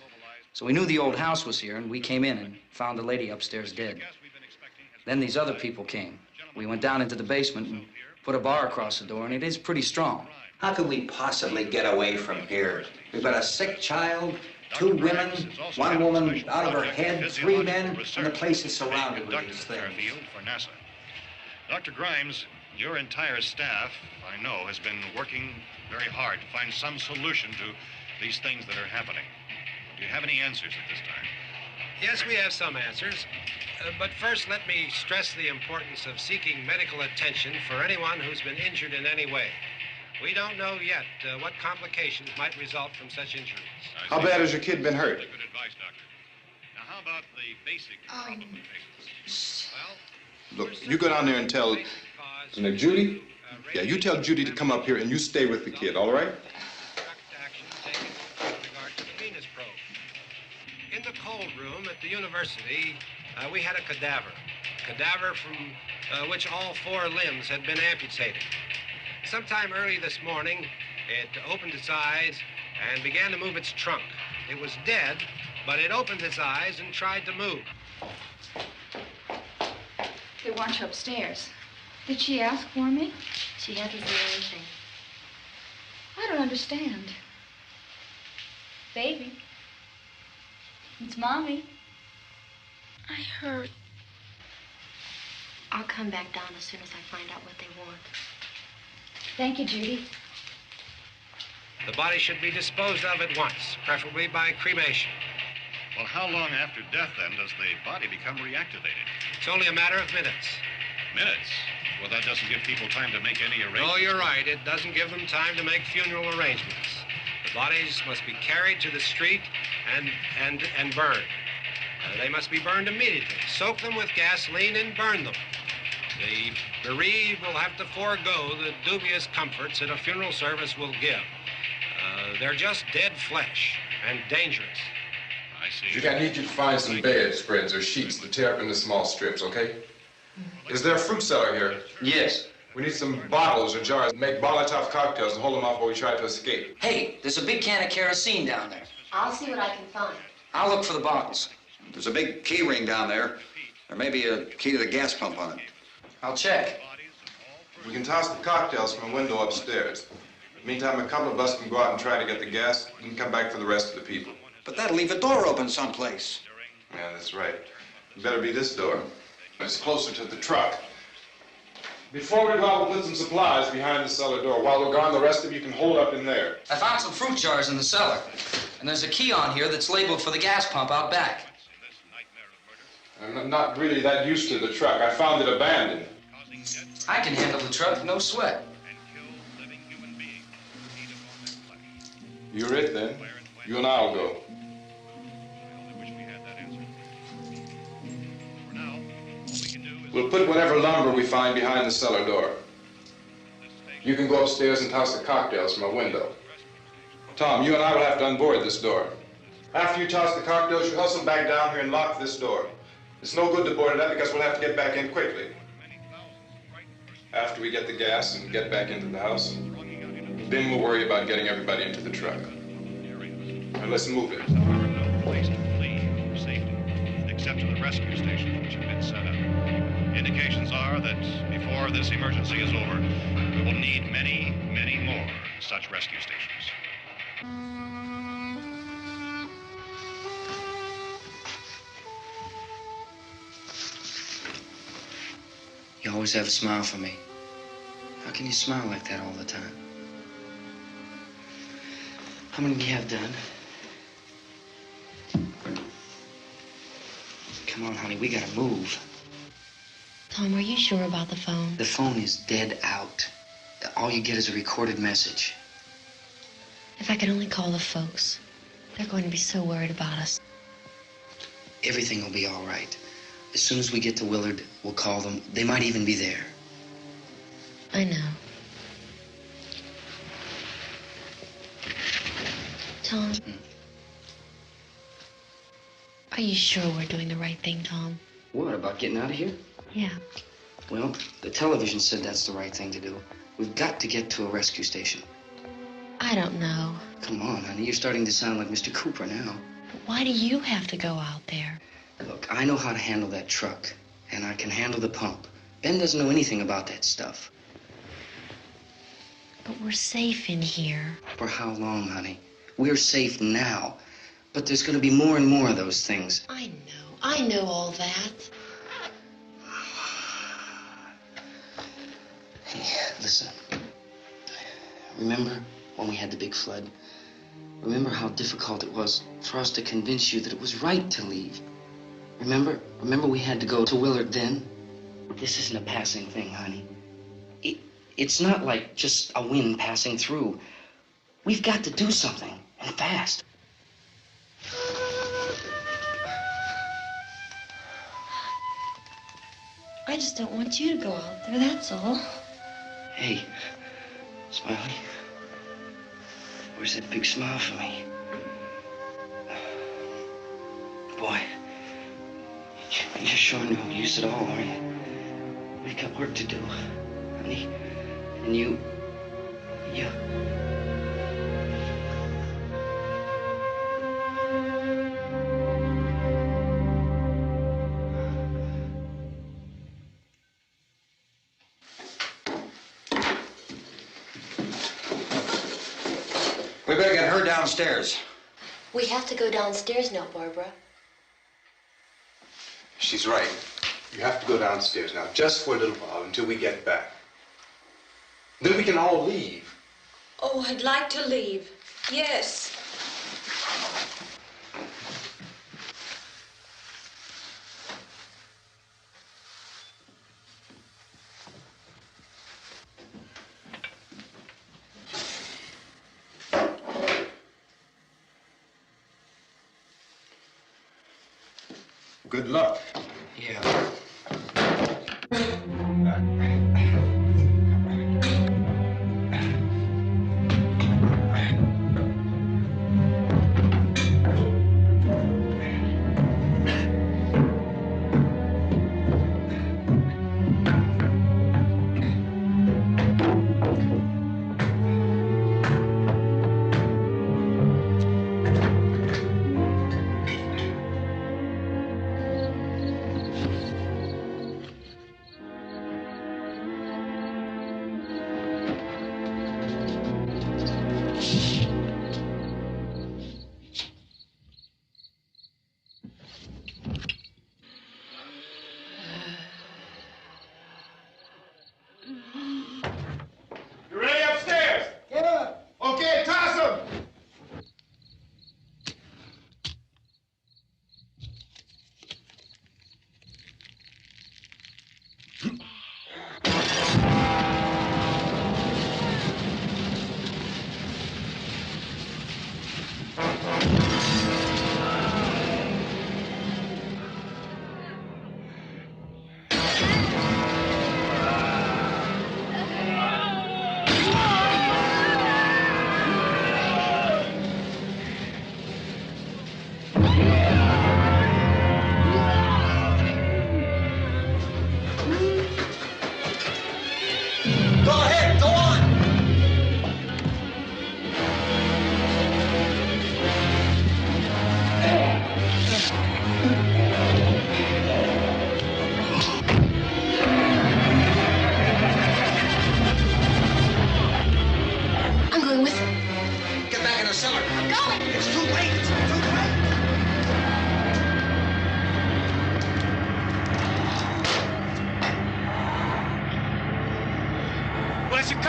So we knew the old house was here, and we came in and found the lady upstairs dead. Then these other people came. We went down into the basement and put a bar across the door, and it is pretty strong. How could we possibly get away from here? We've got a sick child, 2 women, 1 woman out of her head, 3 men, and the place is surrounded with these things. For NASA. Dr. Grimes, your entire staff, I know, has been working very hard to find some solution to these things that are happening. Do you have any answers at this time? Yes, we have some answers. But first, let me stress the importance of seeking medical attention for anyone who's been injured in any way. We don't know yet what complications might result from such injuries. How bad has your kid been hurt? Good advice, Doctor. Now, how about the basic problem of patients? Well, Look, you go down there and tell... Now, Judy? Yeah, you tell Judy to come up here and you stay with the kid, all right? In the cold room at the university, we had a cadaver from which all 4 limbs had been amputated. Sometime early this morning, it opened its eyes and began to move its trunk. It was dead, but it opened its eyes and tried to move. They want you upstairs. Did she ask for me? She hasn't said anything. I don't understand. Baby. It's Mommy. I heard. I'll come back down as soon as I find out what they want. Thank you, Judy. The body should be disposed of at once, preferably by cremation. well, how long after death, then, does the body become reactivated? It's only a matter of minutes. Minutes? Well, that doesn't give people time to make any arrangements. No, you're right. It doesn't give them time to make funeral arrangements. The bodies must be carried to the street and burned. They must be burned immediately. Soak them with gasoline and burn them. The bereaved will have to forego the dubious comforts that a funeral service will give. They're just dead flesh and dangerous. I see. Judy, I need you to find some bedspreads or sheets to tear up into small strips, okay? Is there a fruit cellar here? Yes. We need some bottles or jars to make Molotov cocktails and hold them off while we try to escape. Hey, there's a big can of kerosene down there. I'll see what I can find. I'll look for the bottles. There's a big key ring down there. There may be a key to the gas pump on it. I'll check. We can toss the cocktails from a window upstairs. Meantime, a couple of us can go out and try to get the gas and come back for the rest of the people. But that'll leave a door open someplace. Yeah, that's right. It better be this door. It's closer to the truck. Before we go out, we'll put some supplies behind the cellar door. While we're gone, the rest of you can hold up in there. I found some fruit jars in the cellar. And there's a key on here that's labeled for the gas pump out back. I'm not really that used to the truck. I found it abandoned. I can handle the truck, no sweat. You're it, then. You and I'll go. We'll put whatever lumber we find behind the cellar door. You can go upstairs and toss the cocktails from a window. Tom, you and I will have to unboard this door. After you toss the cocktails, you hustle back down here and lock this door. It's no good to board it up because we'll have to get back in quickly. After we get the gas and get back into the house, then we'll worry about getting everybody into the truck. Now let's move it. No place to flee for safety, except to the rescue. rescue stations which have been set up. Indications are that before this emergency is over, we will need many, many more such rescue stations. You always have a smile for me. How can you smile like that all the time? How many do you have done? Come on, honey, we gotta move. Tom, are you sure about the phone? The phone is dead out. All you get is a recorded message. If I could only call the folks. They're going to be so worried about us. Everything will be all right. As soon as we get to Willard, we'll call them. They might even be there. I know. Tom, are you sure we're doing the right thing, Tom? What, about getting out of here? Yeah. Well, the television said that's the right thing to do. We've got to get to a rescue station. I don't know. Come on, honey, you're starting to sound like Mr. Cooper now. But why do you have to go out there? Look, I know how to handle that truck, and I can handle the pump. Ben doesn't know anything about that stuff. But we're safe in here. For how long, honey? We're safe now. But there's going to be more and more of those things. I know all that. Hey, listen. Remember when we had the big flood? Remember how difficult it was for us to convince you that it was right to leave? Remember we had to go to Willard then? This isn't a passing thing, honey. It's not like just a wind passing through. We've got to do something, and fast. I just don't want you to go out there, that's all. Hey, Smiley, where's that big smile for me? Boy, you're sure no use at all, aren't you? We've got work to do, honey. And you... We better get her downstairs. We have to go downstairs now, Barbara. She's right. You have to go downstairs now, just for a little while, until we get back. Then we can all leave. Oh, I'd like to leave. Yes. Good luck. Yeah.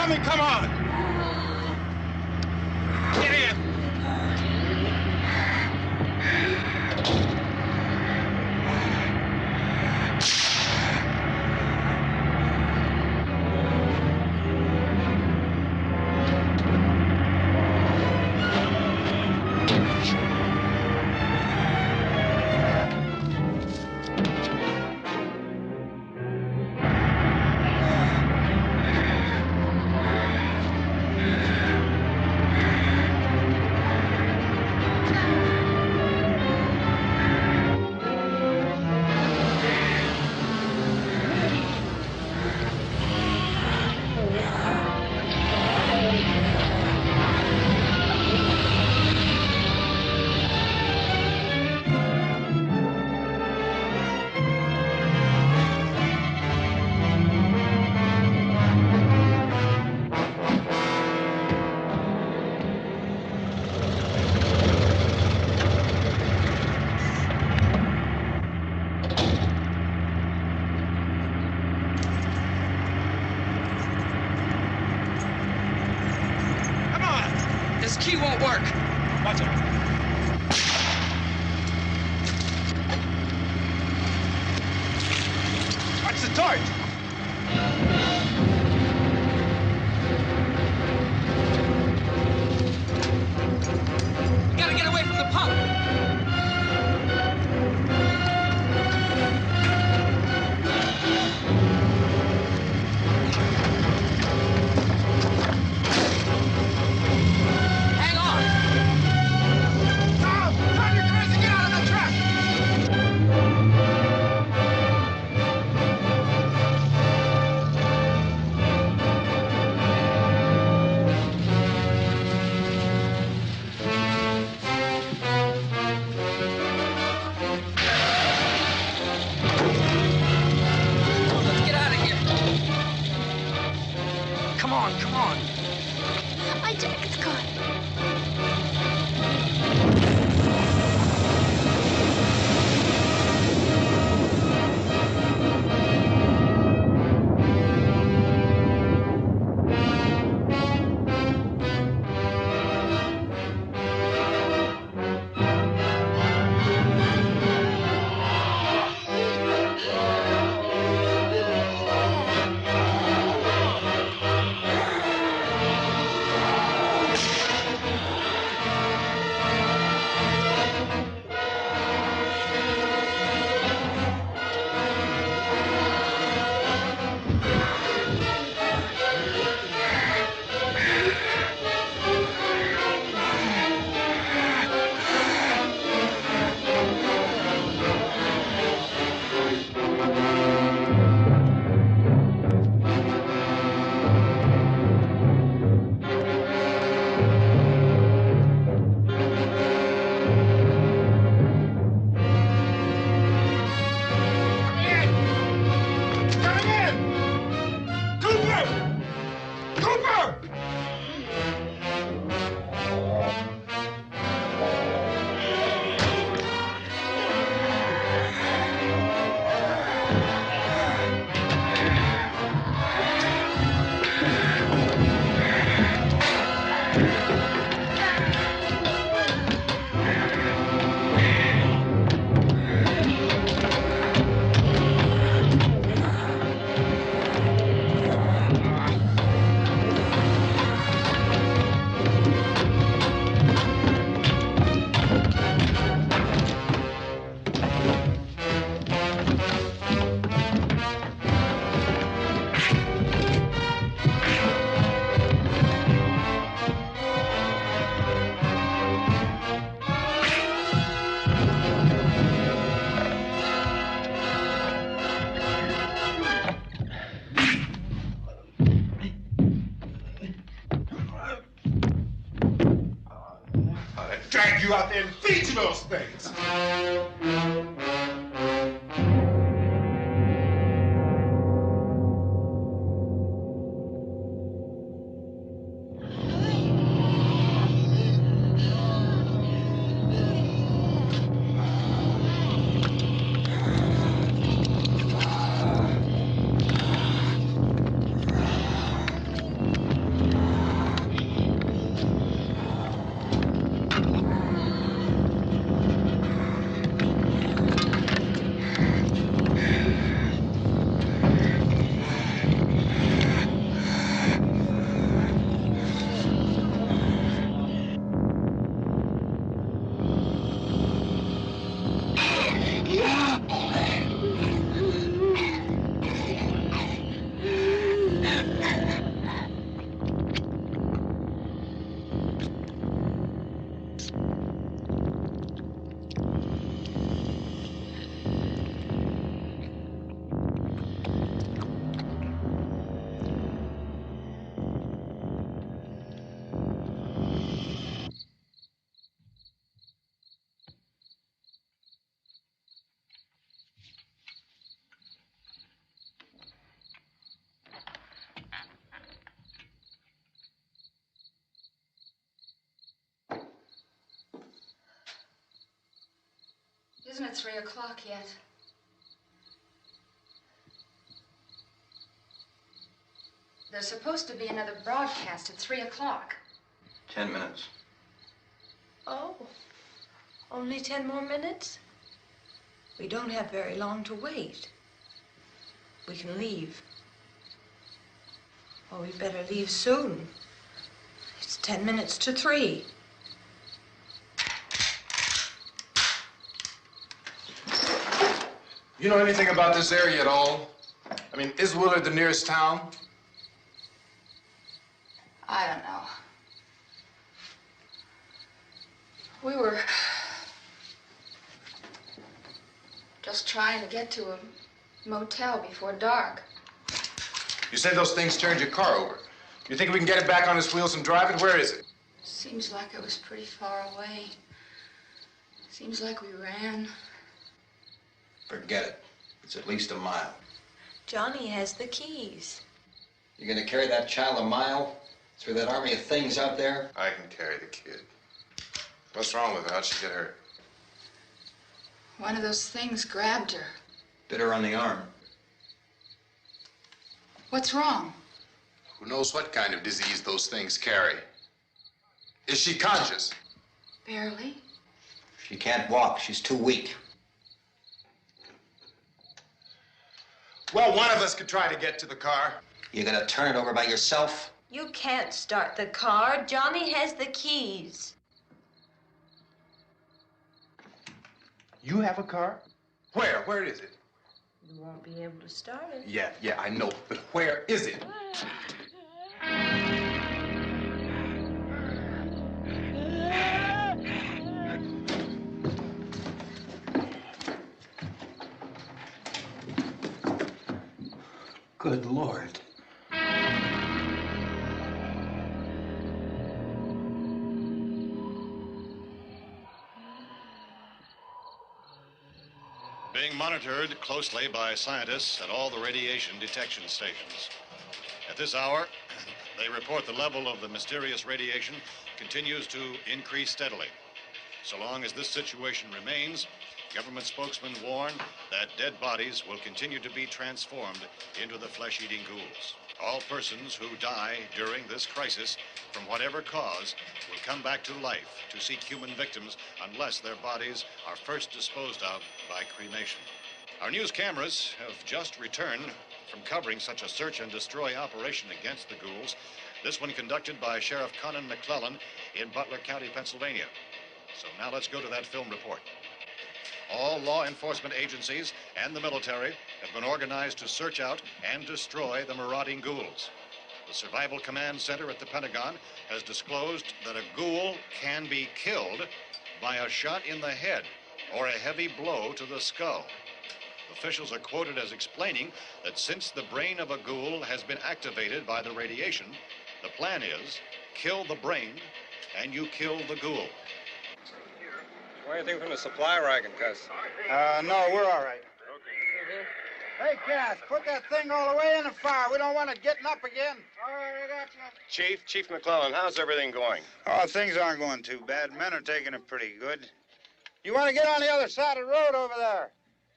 coming, come on! Get in! Key won't work. Watch it. Watch the torch. We gotta get away from the pump. Come on. My jacket's gone. Drag you out there and feed you those things. Isn't it 3 o'clock yet? There's supposed to be another broadcast at 3 o'clock. 10 minutes. Oh, only 10 more minutes? We don't have very long to wait. We can leave. Oh, we better leave soon. It's 10 minutes to 3. You know anything about this area at all? I mean, is Willard the nearest town? I don't know. We were just trying to get to a motel before dark. You said those things turned your car over. You think we can get it back on its wheels and drive it? Where is it? Seems like it was pretty far away. Seems like we ran. Forget it. It's at least a mile. Johnny has the keys. You're gonna carry that child a mile through that army of things out there? I can carry the kid. What's wrong with her? How'd she get hurt? One of those things grabbed her. Bit her on the arm. What's wrong? Who knows what kind of disease those things carry? Is she conscious? Barely. She can't walk. She's too weak. Well, one of us could try to get to the car. You gonna turn it over by yourself? You can't start the car. Johnny has the keys. You have a car? Where? Where is it? You won't be able to start it. Yeah, I know. But where is it? Good Lord. Being monitored closely by scientists at all the radiation detection stations. At this hour, they report the level of the mysterious radiation continues to increase steadily. So long as this situation remains, government spokesmen warn that dead bodies will continue to be transformed into the flesh-eating ghouls. All persons who die during this crisis, from whatever cause, will come back to life to seek human victims unless their bodies are first disposed of by cremation. Our news cameras have just returned from covering such a search and destroy operation against the ghouls, this one conducted by Sheriff Conan McClellan in Butler County, Pennsylvania. So now let's go to that film report. All law enforcement agencies and the military have been organized to search out and destroy the marauding ghouls. The Survival Command Center at the Pentagon has disclosed that a ghoul can be killed by a shot in the head or a heavy blow to the skull. Officials are quoted as explaining that since the brain of a ghoul has been activated by the radiation, the plan is kill the brain and you kill the ghoul. Anything from the supply wagon, Cuz? No, we're all right. Hey, Cass, put that thing all the way in the fire. We don't want it getting up again. All right, I got you. Chief McClellan, how's everything going? Oh, things aren't going too bad. Men are taking it pretty good. You want to get on the other side of the road over there?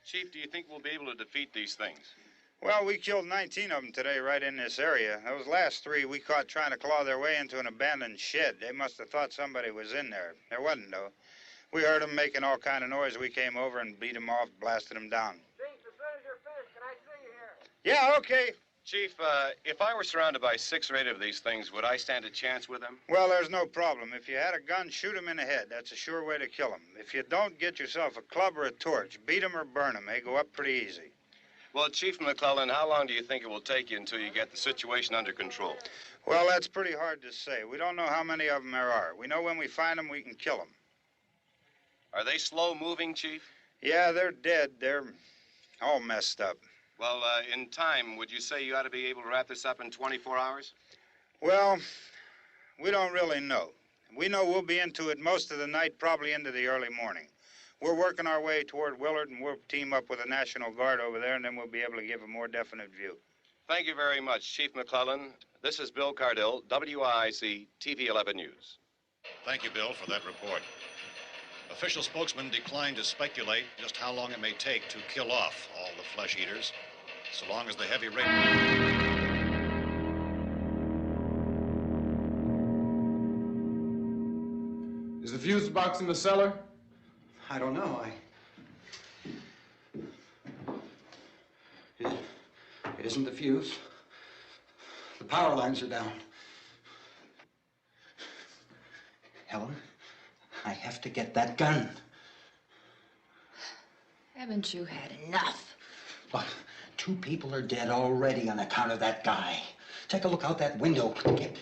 Chief, do you think we'll be able to defeat these things? Well, we killed 19 of them today right in this area. Those last 3 we caught trying to claw their way into an abandoned shed. They must have thought somebody was in there. There wasn't, though. We heard them making all kind of noise. We came over and beat them off, blasted them down. Chief, as soon as you're finished, can I see you here? Yeah, okay. Chief, if I were surrounded by 6 or 8 of these things, would I stand a chance with them? Well, there's no problem. If you had a gun, shoot them in the head. That's a sure way to kill them. If you don't, get yourself a club or a torch. Beat them or burn them. They go up pretty easy. Well, Chief McClellan, how long do you think it will take you until you get the situation under control? Well, that's pretty hard to say. We don't know how many of them there are. We know when we find them, we can kill them. Are they slow-moving, Chief? Yeah, they're dead. They're all messed up. Well, in time, would you say you ought to be able to wrap this up in 24 hours? Well, we don't really know. We know we'll be into it most of the night, probably into the early morning. We're working our way toward Willard, and we'll team up with the National Guard over there, and then we'll be able to give a more definite view. Thank you very much, Chief McClellan. This is Bill Cardill, WIC TV 11 News. Thank you, Bill, for that report. Official spokesman declined to speculate just how long it may take to kill off all the flesh eaters, so long as the heavy rain... Is the fuse box in the cellar? I don't know. It isn't the fuse. The power lines are down. Helen, I have to get that gun. Haven't you had enough? Look, 2 people are dead already on account of that guy. Take a look out that window. Get...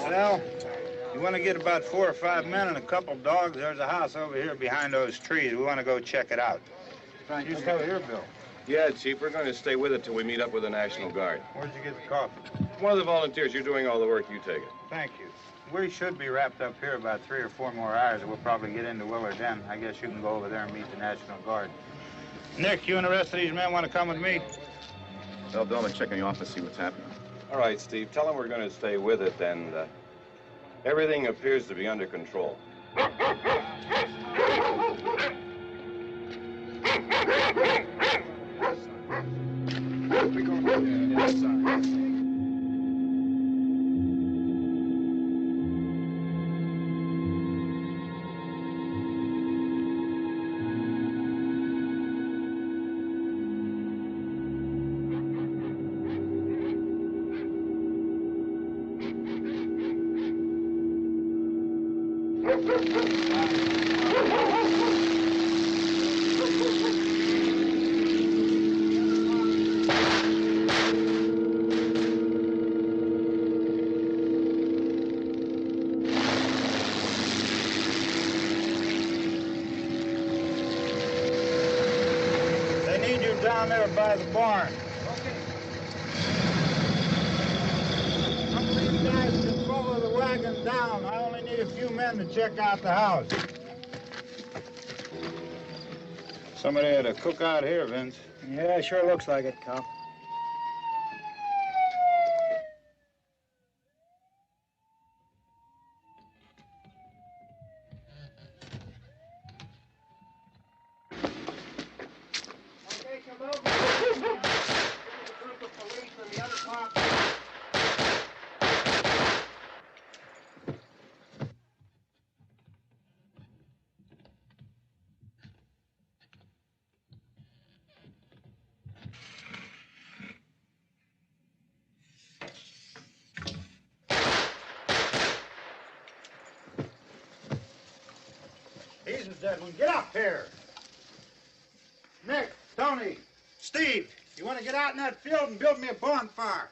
Well, you want to get about 4 or 5 men and a couple dogs, there's a house over here behind those trees. We want to go check it out. You still here, Bill? Yeah, Chief, we're going to stay with it till we meet up with the National Guard. Where'd you get the coffee? One of the volunteers. You're doing all the work. You take it. Thank you. We should be wrapped up here about 3 or 4 more hours. We'll probably get into Willard then. I guess you can go over there and meet the National Guard. Nick, you and the rest of these men want to come with me? Tell Bill to check in the office, see what's happening. All right, Steve. Tell him we're going to stay with it, and everything appears to be under control. Down there by the barn. Okay. Some of these guys can follow the wagon down. I only need a few men to check out the house. Somebody had a cookout here, Vince. Yeah, sure looks like it, Karl. Get up here. Nick, Tony, Steve, you want to get out in that field and build me a bonfire?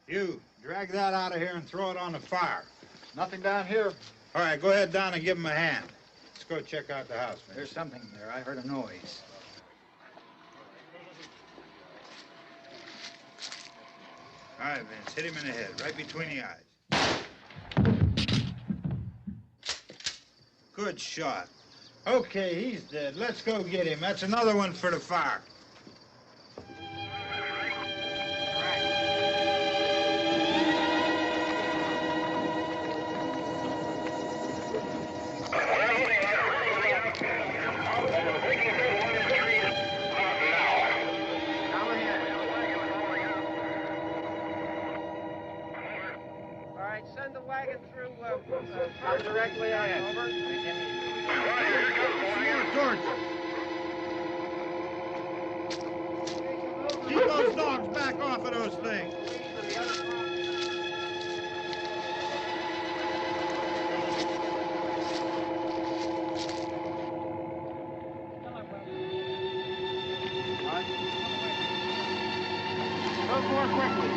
You, drag that out of here and throw it on the fire. Nothing down here. All right, go ahead down and give him a hand. Let's go check out the house, man. There's something there. I heard a noise. All right, Vince, hit him in the head, right between the eyes. Good shot. Okay, he's dead. Let's go get him. That's another one for the fire. Send the wagon through directly out. Over. Keep those dogs back off of those things. Go more quickly.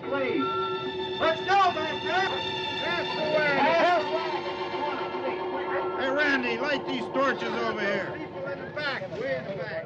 Please. Let's go back there. That's the way. Hey, Randy, light these torches over here. People in the back, way in the back.